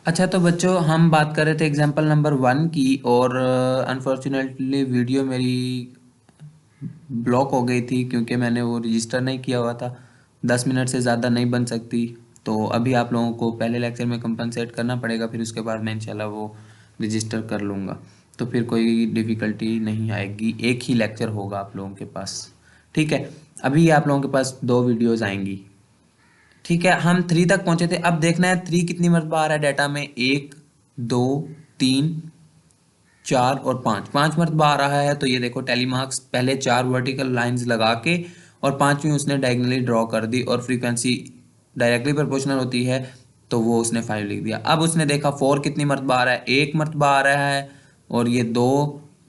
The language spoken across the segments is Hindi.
अच्छा तो बच्चों हम बात कर रहे थे एग्जाम्पल नंबर 1 की और अनफॉर्चुनेटली वीडियो मेरी ब्लॉक हो गई थी क्योंकि मैंने वो रजिस्टर नहीं किया हुआ था। 10 मिनट से ज़्यादा नहीं बन सकती। तो अभी आप लोगों को पहले लेक्चर में कंपनसेट करना पड़ेगा, फिर उसके बाद मैं इंशाल्लाह वो रजिस्टर कर लूँगा। तो फिर कोई डिफ़िकल्टी नहीं आएगी, एक ही लेक्चर होगा आप लोगों के पास। ठीक है, अभी आप लोगों के पास 2 वीडियोज़ आएंगी। ठीक है, हम 3 तक पहुंचे थे। अब देखना है 3 कितनी मरतबा आ रहा है डाटा में। 1, 2, 3, 4 और 5। 5 मरतबा आ रहा है। तो ये देखो टेलीमार्क्स पहले 4 वर्टिकल लाइंस लगा के और 5वीं उसने डायगनली ड्रॉ कर दी और फ्रीक्वेंसी डायरेक्टली प्रोपोर्शनल होती है तो वो उसने 5 लिख दिया। अब उसने देखा 4 कितनी मरतबा आ रहा है। 1 मरतबा आ रहा है और ये 2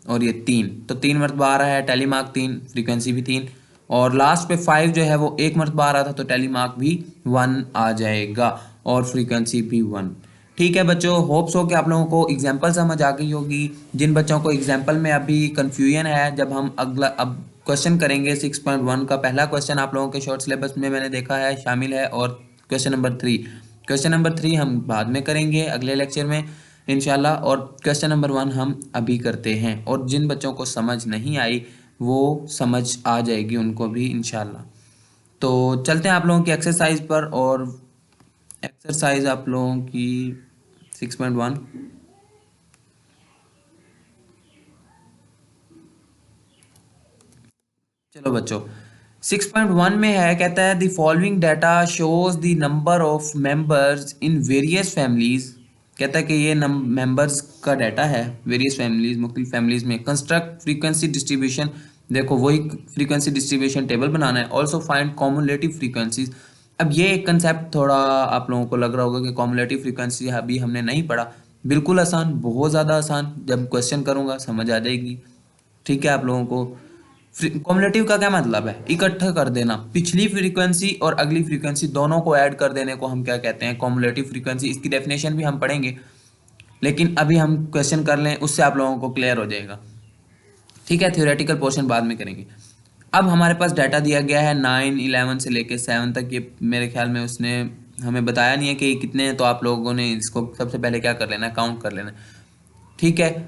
और ये 3, तो 3 मरतबा आ रहा है। टेलीमार्क 3, फ्रीक्वेंसी भी 3 और लास्ट पे 5 जो है वो 1 मरतबा आ रहा था तो टेलीमार्क भी 1 आ जाएगा और फ्रीक्वेंसी भी 1। ठीक है बच्चों, होप्स हो कि आप लोगों को एग्जाम्पल समझ आ गई होगी। जिन बच्चों को एग्जाम्पल में अभी कन्फ्यूजन है, जब हम अगला अब क्वेश्चन करेंगे 6.1 का पहला क्वेश्चन आप लोगों के शॉर्ट सिलेबस में मैंने देखा है शामिल है। और क्वेश्चन नंबर 3 हम बाद में करेंगे अगले लेक्चर में इंशाल्लाह। और क्वेश्चन नंबर 1 हम अभी करते हैं और जिन बच्चों को समझ नहीं आई वो समझ आ जाएगी उनको भी इंशाल्लाह। तो चलते हैं आप लोगों की एक्सरसाइज पर। और एक्सरसाइज आप लोगों की 6.1। चलो बच्चों, 6.1 में है, कहता है the following data shows the number of members in various families. कहता है कि ये मेंबर्स का डाटा है वेरियस फैमिलीज, मुख्तलिफ फैमिलीज में। कंस्ट्रक्ट फ्रीक्वेंसी डिस्ट्रीब्यूशन, देखो वही फ्रीक्वेंसी डिस्ट्रीब्यूशन टेबल बनाना है। Also find cumulative frequencies. अब ये एक कंसेप्ट थोड़ा आप लोगों को लग रहा होगा कि कॉमुलेटिव फ्रीक्वेंसी अभी हमने नहीं पढ़ा। बिल्कुल आसान, बहुत ज़्यादा आसान, जब क्वेश्चन करूँगा समझ आ जाएगी। ठीक है, आप लोगों को कॉम्युलेटिव का क्या मतलब है? इकट्ठा कर देना। पिछली फ्रीक्वेंसी और अगली फ्रीक्वेंसी दोनों को ऐड कर देने को हम क्या कहते हैं? Cumulative frequency. इसकी डेफिनेशन भी हम पढ़ेंगे, लेकिन अभी हम क्वेश्चन कर लें, उससे आप लोगों को क्लियर हो जाएगा। ठीक है, थ्योरेटिकल पोर्शन बाद में करेंगे। अब हमारे पास डाटा दिया गया है 9, 11 से लेके 7 तक। ये मेरे ख्याल में उसने हमें बताया नहीं है कि कितने हैं, तो आप लोगों ने इसको सबसे पहले क्या कर लेना है? काउंट कर लेना है। ठीक है,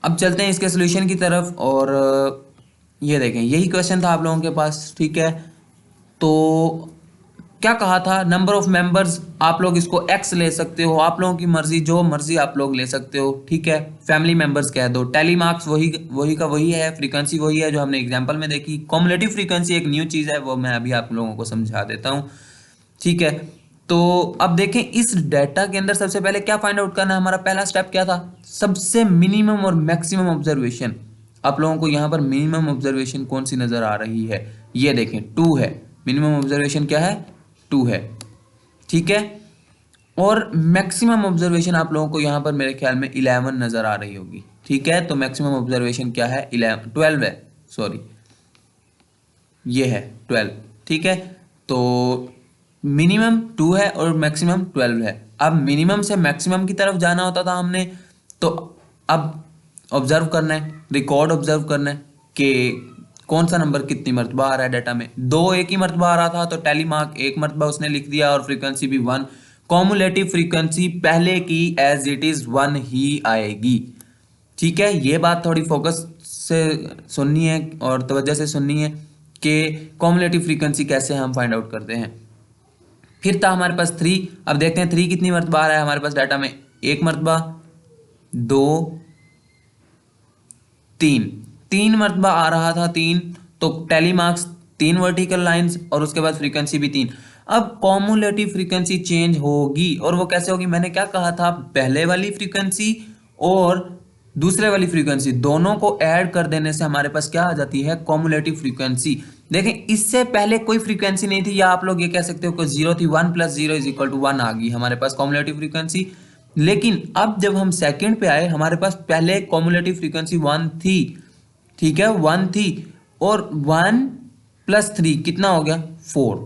अब चलते हैं इसके सोल्यूशन की तरफ। और ये देखें, यही क्वेश्चन था आप लोगों के पास। ठीक है, तो क्या कहा था? नंबर ऑफ मेंबर्स, आप लोग इसको एक्स ले सकते हो, आप लोगों की मर्जी, जो मर्जी आप लोग ले सकते हो। ठीक है, फैमिली मेंबर्स कह दो। टेली मार्क्स वही वही का वही है, फ्रीक्वेंसी वही है जो हमने एग्जांपल में देखी। कॉमुलेटिव फ्रीक्वेंसी एक न्यू चीज़ है, वो मैं अभी आप लोगों को समझा देता हूँ। ठीक है, तो अब देखें इस डाटा के अंदर सबसे पहले क्या फाइंड आउट करना है। हमारा पहला स्टेप क्या था? सबसे मिनिमम और मैक्सिमम ऑब्जर्वेशन। आप लोगों को यहाँ पर मिनिमम ऑब्जर्वेशन कौन सी नजर आ रही है? ये देखें 2 है। मिनिमम ऑब्जर्वेशन क्या है? 2 है। ठीक है, और मैक्सिमम ऑब्जर्वेशन आप लोगों को यहाँ पर मेरे ख्याल में 11 नजर आ रही होगी। ठीक है, तो मैक्सिमम ऑब्जर्वेशन क्या है? 11, 12 है, सॉरी, ये है 12। ठीक है, तो मिनिमम 2 है और मैक्सिमम 12 है। अब मिनिमम से मैक्सिमम की तरफ जाना होता था हमने, तो अब ऑब्जर्व करना है, रिकॉर्ड ऑब्जर्व करना है कि कौन सा नंबर कितनी मरतबा आ रहा है डाटा में। 2 एक ही मरतबा आ रहा था तो टेलीमार्क 1 मरतबा उसने लिख दिया और फ्रीक्वेंसी भी 1। कॉमुलेटिव फ्रीक्वेंसी पहले की एज इट इज 1 ही आएगी। ठीक है, ये बात थोड़ी फोकस से सुननी है और तवज्जो से सुननी है कि कॉमुलेटिव फ्रीक्वेंसी कैसे हम फाइंड आउट करते हैं। फिर था हमारे पास 3। अब देखते हैं 3 कितनी मरतबा आ रहा है हमारे पास डाटा में। 1 मरतबा, 2, 3। 3 मरतबा आ रहा था, 3। तो टेली मार्क्स 3 वर्टिकल लाइंस और उसके बाद फ्रीक्वेंसी भी 3। अब कॉमुलेटिव फ्रीक्वेंसी चेंज होगी और वो कैसे होगी? मैंने क्या कहा था? पहले वाली फ्रीक्वेंसी और दूसरे वाली फ्रीक्वेंसी दोनों को ऐड कर देने से हमारे पास क्या आ जाती है? Cumulative frequency. देखें, इससे पहले कोई फ्रीक्वेंसी नहीं थी, या आप लोग ये कह सकते हो कि 0 थी। 1 + 0 = 1 आ गई हमारे पास कॉमुलेटिव फ्रीक्वेंसी। लेकिन अब जब हम सेकंड पे आए, हमारे पास पहले कॉमुलेटिव फ्रीक्वेंसी 1 थी। ठीक है, 1 थी और 1 + 3 कितना हो गया? 4।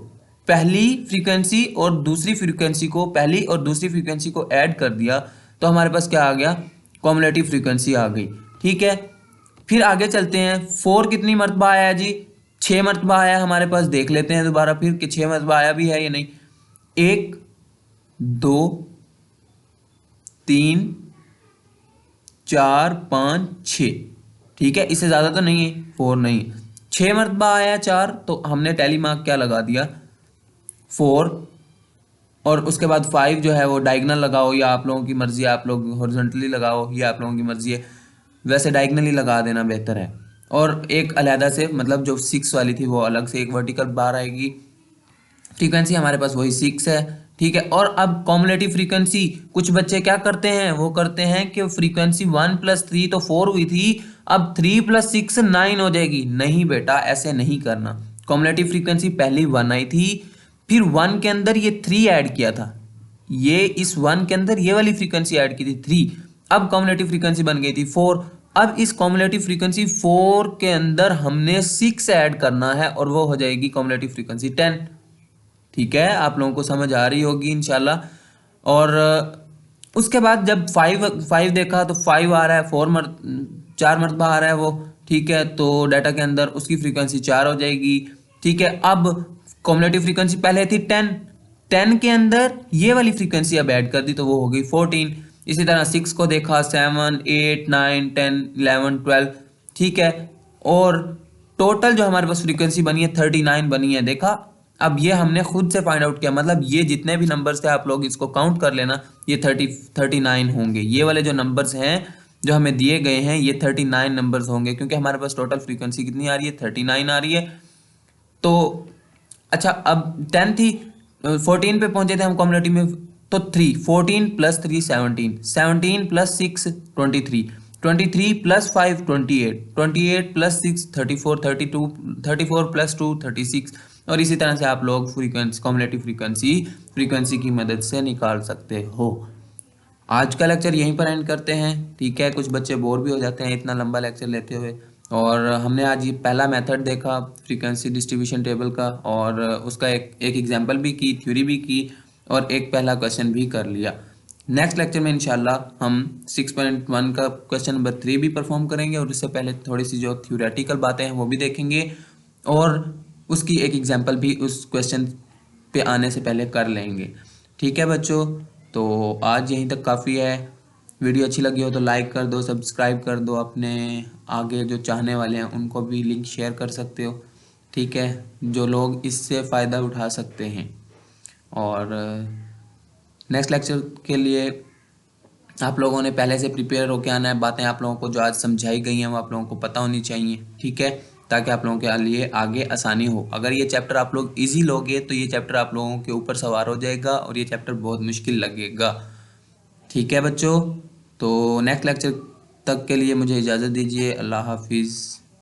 पहली फ्रीक्वेंसी और दूसरी फ्रीक्वेंसी को, पहली और दूसरी फ्रीक्वेंसी को ऐड कर दिया तो हमारे पास क्या आ गया? कॉमुलेटिव फ्रीक्वेंसी आ गई। ठीक है, फिर आगे चलते हैं। 4 कितनी मरतबा आया जी? 6 मरतबा आया हमारे पास। देख लेते हैं दोबारा फिर कि 6 मरतबा आया भी है या नहीं। 1, 2, 3 4 5 6, ठीक है, इससे ज़्यादा तो नहीं है, 4 नहीं, 6 मरतबा आया 4, तो हमने टैली मार्क क्या लगा दिया 4, और उसके बाद 5 जो है वो डायगनल लगाओ, या आप लोगों की मर्जी है, आप लोग हॉरिजॉन्टली लगाओ, ये आप लोगों की मर्जी है, वैसे डायगनली लगा देना बेहतर है। और एक अलहदा से, मतलब जो 6 वाली थी वो अलग से एक वर्टिकल बार आएगी। फ्रीक्वेंसी हमारे पास वही 6 है, ठीक है। और अब कॉमुलेटिव फ्रीक्वेंसी, कुछ बच्चे क्या करते हैं, वो करते हैं कि फ्रीक्वेंसी 1 + 3 तो 4 हुई थी, अब 3 + 6 9 हो जाएगी। नहीं बेटा, ऐसे नहीं करना। कॉमुलेटिव फ्रीक्वेंसी पहली 1 आई थी, फिर 1 के अंदर ये 3 ऐड किया था, ये इस 1 के अंदर ये वाली फ्रीक्वेंसी ऐड की थी 3, अब कॉमुलेटिव फ्रीक्वेंसी बन गई थी 4। अब इस कॉमुलेटिव फ्रीक्वेंसी 4 के अंदर हमने 6 ऐड करना है, और वो हो जाएगी कॉमुलेटिव फ्रीक्वेंसी 10। ठीक है, आप लोगों को समझ आ रही होगी इंशाल्लाह। और उसके बाद जब 5 देखा तो 5 आ रहा है, 4 मरतबा आ रहा है वो, ठीक है, तो डाटा के अंदर उसकी फ्रीक्वेंसी 4 हो जाएगी, ठीक है। अब कॉमुलेटिव फ्रीक्वेंसी पहले थी 10 के अंदर ये वाली फ्रीक्वेंसी अब ऐड कर दी, तो वो हो गई 14। इसी तरह 6 को देखा, 7 8 9 10 11 12, ठीक है। और टोटल जो हमारे पास फ्रीक्वेंसी बनी है 39 बनी है, देखा। अब ये हमने खुद से फाइंड आउट किया, मतलब ये जितने भी नंबर्स थे आप लोग इसको काउंट कर लेना, ये 39 होंगे। ये वाले जो नंबर्स हैं जो हमें दिए गए हैं, ये 39 नंबर्स होंगे, क्योंकि हमारे पास टोटल फ्रीक्वेंसी कितनी आ रही है, 39 आ रही है। तो अच्छा, अब 10 थी, 14 पे पहुंचे थे हम कम्युनिटी में, तो 3, 14 + 3 17, 17 + 6 23, 23 + 5 28, 28 + 6 34, 32, 34 + 2 36, और इसी तरह से आप लोग फ्रीक्वेंसी, कम्युलेटिव फ्रीक्वेंसी की मदद से निकाल सकते हो। आज का लेक्चर यहीं पर एंड करते हैं, ठीक है। कुछ बच्चे बोर भी हो जाते हैं इतना लंबा लेक्चर लेते हुए, और हमने आज ये पहला मेथड देखा फ्रीक्वेंसी डिस्ट्रीब्यूशन टेबल का, और उसका एक एग्जांपल भी की, थ्योरी भी की, और एक पहला क्वेश्चन भी कर लिया। नेक्स्ट लेक्चर में इंशाल्लाह हम 6.1 का क्वेश्चन नंबर 3 भी परफॉर्म करेंगे, और इससे पहले थोड़ी सी जो थ्योरेटिकल बातें हैं वो भी देखेंगे, और उसकी एक एग्जांपल भी उस क्वेश्चन पे आने से पहले कर लेंगे। ठीक है बच्चों, तो आज यहीं तक काफ़ी है। वीडियो अच्छी लगी हो तो लाइक कर दो, सब्सक्राइब कर दो, अपने आगे जो चाहने वाले हैं उनको भी लिंक शेयर कर सकते हो, ठीक है, जो लोग इससे फ़ायदा उठा सकते हैं। और नेक्स्ट लेक्चर के लिए आप लोगों ने पहले से प्रिपेयर होकर आना है, बातें आप लोगों को जो आज समझाई गई हैं वो आप लोगों को पता होनी चाहिए, ठीक है, ताकि आप लोगों के लिए आगे आसानी हो। अगर ये चैप्टर आप लोग इजी लोगे तो ये चैप्टर आप लोगों के ऊपर सवार हो जाएगा, और ये चैप्टर बहुत मुश्किल लगेगा। ठीक है बच्चों, तो नेक्स्ट लेक्चर तक के लिए मुझे इजाज़त दीजिए। अल्लाह हाफिज़।